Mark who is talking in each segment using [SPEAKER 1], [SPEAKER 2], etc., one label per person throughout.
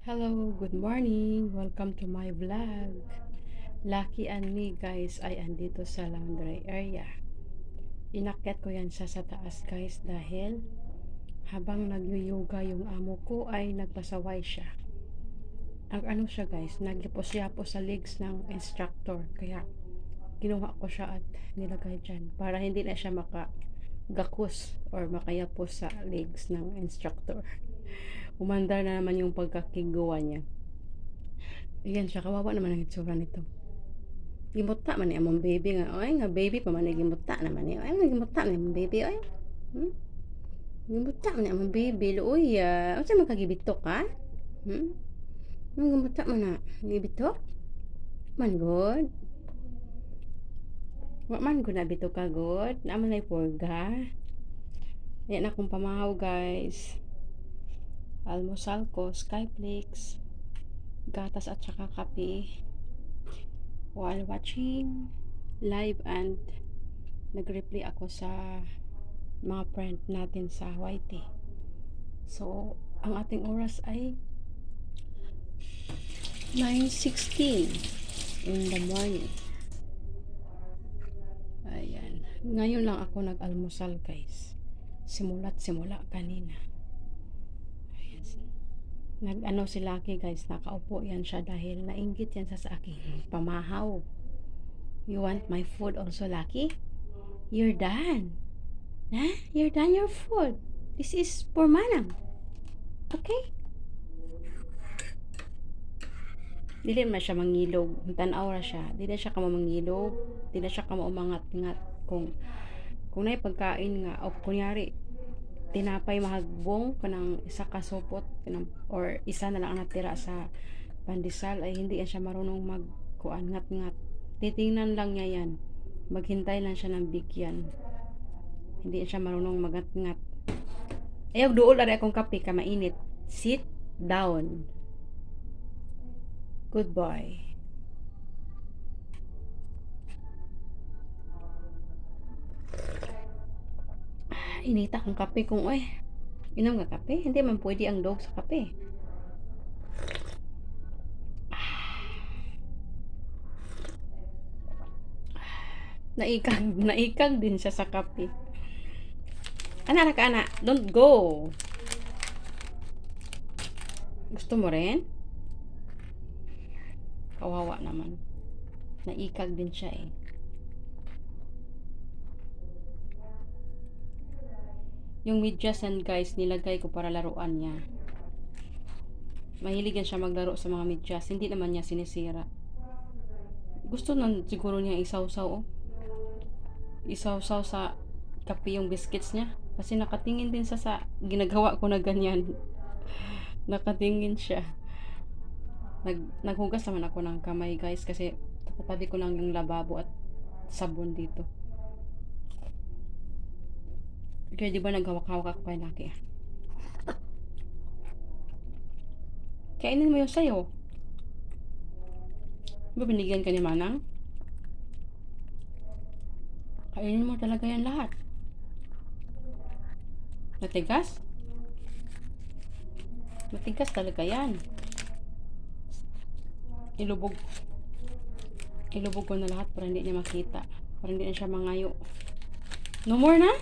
[SPEAKER 1] Hello, good morning. Welcome to my vlog. Lucky and me guys ay andito sa laundry area. Inakyat ko yan sa taas guys dahil habang nag-yoga yung amo ko ay nagpasaway siya. Ang ano siya guys, nagyapos-yapos sa legs ng instructor. Kaya kinuha ko siya at nilagay dyan para hindi na siya makagakus or makayapos sa legs ng instructor. Umandar na naman yung pagkakigawa niya. Ayan siya, kawawa naman ang itsura nito. Gimuta man ni among baby nga, oy nga baby pa man ni gimuta naman ni. Ay nga gimuta ni among baby oy. Hmm? Gimuta man ni among baby luoy. Unsa man kagibitok ha? Hmm? Ang gimuta man na gibitok? Man god. Wa man gud na bitok ka god. Naman ay porga. Yan akong pamahaw guys. Almusal ko, Skyflakes, gatas at saka kape. While watching live and nag-reply ako sa mga friend natin sa YT. So, ang ating oras ay 9:16 in the morning. Ayan. Ngayon lang ako nag-almusal guys. Simula kanina. Ayan. Nag-ano si Lucky guys, nakaupo yan siya dahil nainggit yan sa aking pamahaw. You want my food also, Lucky? You're done. Huh? You're done your food. This is for Manang. Okay? Dili man siya mangilog. Tanaw ra siya. Dili siya kamo mangilog. Dili siya kamo umangat-ngat kung nay pagkain nga o kunyari tinapay mahagbong kanang isa ka supot kanang, or isa na lang ang natira sa pandesal ay hindi yan siya marunong magkuan ngat-ngat. Titingnan lang niya yan. Maghintay lang siya ng bigyan. Hindi siya marunong magat-ngat. Ayaw duol ari akong kape ka mainit. Sit down. Good boy. Inita kong kape kung inom nga kape. Hindi man pwede ang dog sa kape. Naikag din siya sa kape. Ana ka ana, don't go. Gusto mo rin? Kawawa naman. Naikag din siya eh. Yung medyas guys, nilagay ko para laruan niya. Mahilig yan siya maglaro sa mga medyas. Hindi naman niya sinisira. Gusto nang siguro niya isawsaw oh. Isawsaw sa kape yung biscuits niya. Kasi nakatingin din sa ginagawa ko na ganyan. Nakatingin siya. Naghugas naman ako ng kamay guys kasi tatabi ko lang yung lababo at sabon dito. Kaya di ba naghawak-hawak ako kay Lucky? Kainin mo yung sayo. Di ba binigyan ka ni Manang? Kainin mo talaga yan lahat. Matigas? Matigas talaga yan. Ilubog ko na lahat para hindi niya makita. Para hindi na siya mangayo. No more na?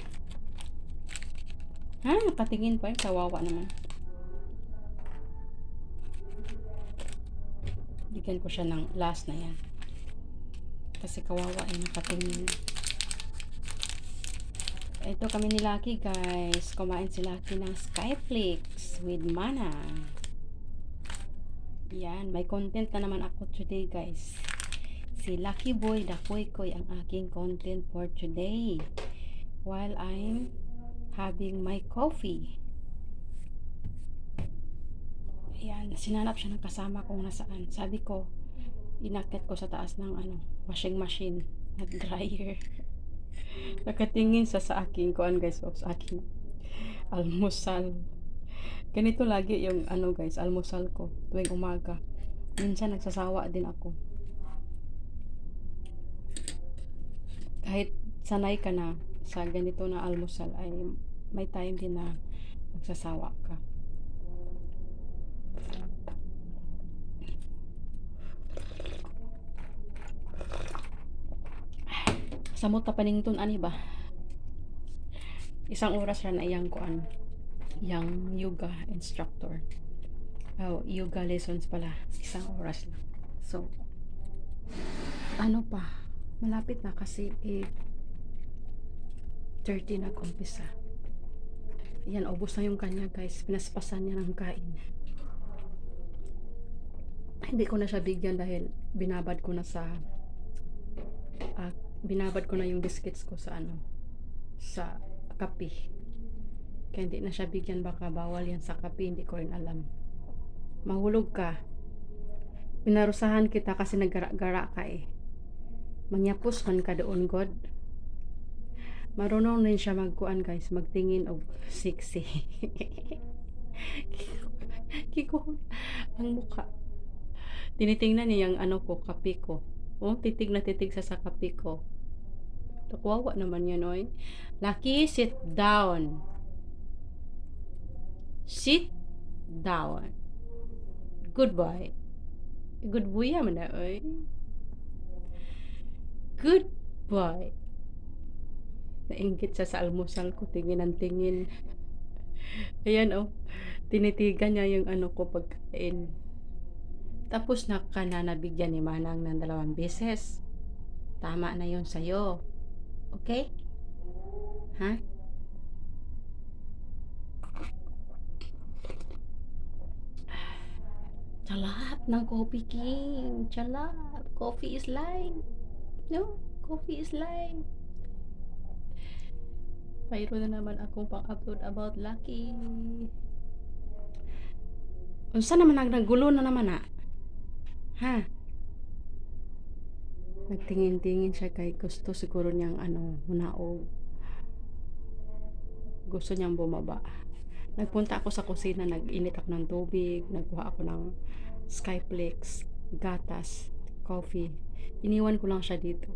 [SPEAKER 1] Ha? Nakatingin pa. Kawawa naman. Bigyan ko siya ng last na yan. Kasi kawawa ay nakatingin. Ito kami ni Lucky guys. Kumain si Lucky ng Skyflakes with Mana. Yan. May content na naman ako today guys. Si Lucky Boy Dakoy-koy ang aking content for today. While I'm having my coffee. Ayan. Sinanap siya ng kasama kung nasaan. Sabi ko, inakyat ko sa taas ng washing machine at dryer. Nakatingin sa aking kuan guys, sa aking almusal. Ganito lagi yung guys, almusal ko tuwing umaga. Minsan nagsasawa din ako. Kahit sanay ka na sa ganito na almusal ay may time din na magsasawa ka. Samot ta panington ani ba? Isang oras ra na iyang kuan, yang yoga instructor. Oh, yoga lessons pala. Isang oras lang. So, ano pa? Malapit na kasi 8:30 na kumpisa. Yan, ubos na yung kanya guys. Pinaspasan niya ng kain. Hindi ko na siya bigyan dahil binabad ko na sa binabad ko na yung biscuits ko sa sa kape. Kaya hindi na siya bigyan, baka bawal yan sa kape, hindi ko rin alam. Mahulog ka. Pinarusahan kita kasi naggara-gara ka eh. Mangyapos man ka doon, God. Marunong din siya magkuan guys, magtingin og sexy. Kiko ang mukha. Tinitingnan niya yung ko, kape ko. Oh, titig na titig sa kape ko. Kawawa naman yan, oy. Lucky, sit down. Sit down. Good boy. Good boy man na, oy. Good boy. Nainggit siya sa almusal ko, tingin ang tingin. Ayan, oh. Tinitigan niya yung ko pagkain. Tapos na ka na nabigyan ni Manang ng 2 beses. Tama na yun sa'yo. Okay? Ha? Chalap ng Coffee King. Chalap. Coffee is life. No? Coffee is life. Mayroon na naman akong pang-upload about Lucky. Unsa naman naggulo na naman na? Ha? Nagtingin-tingin siya kay gusto siguro niyang hunaog. Gusto niyang bumaba. Nagpunta ako sa kusina, nag-init ako ng tubig, nagkuha ako ng Skyflex, gatas, coffee. Iniwan ko lang siya dito.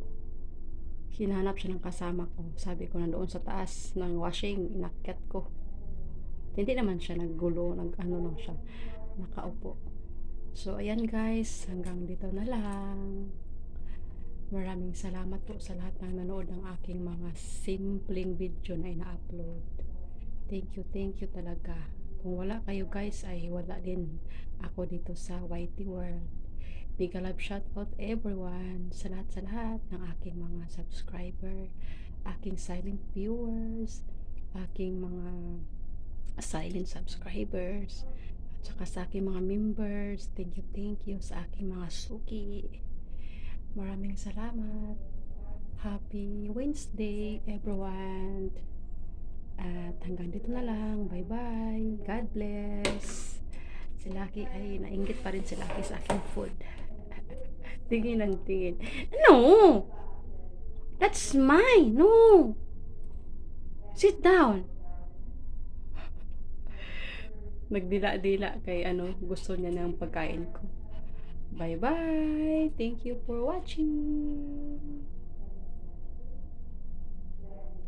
[SPEAKER 1] Hinahanap siya ng kasama ko. Sabi ko nandoon sa taas ng washing, inakyat ko. Hindi naman siya naggulo, lang siya, nakaupo. So ayan guys, hanggang dito na lang. Maraming salamat po sa lahat ng nanood ng aking mga simpleng video na ina-upload. Thank you talaga. Kung wala kayo guys, ay wala din ako dito sa YT World. Big love shout out everyone, sa lahat ng aking mga subscriber, aking silent viewers, aking mga silent subscribers, at saka sa aking mga members. Thank you sa aking mga suki. Maraming salamat. Happy Wednesday everyone. At hanggang dito na lang. Bye bye. God bless. Si Lucky ay nainggit pa rin si Lucky sa aking food. Tingin ang tingin. No! That's mine. No! Sit down. Nagdila-dila kay gusto niya ng pagkain ko. Bye bye. Thank you for watching.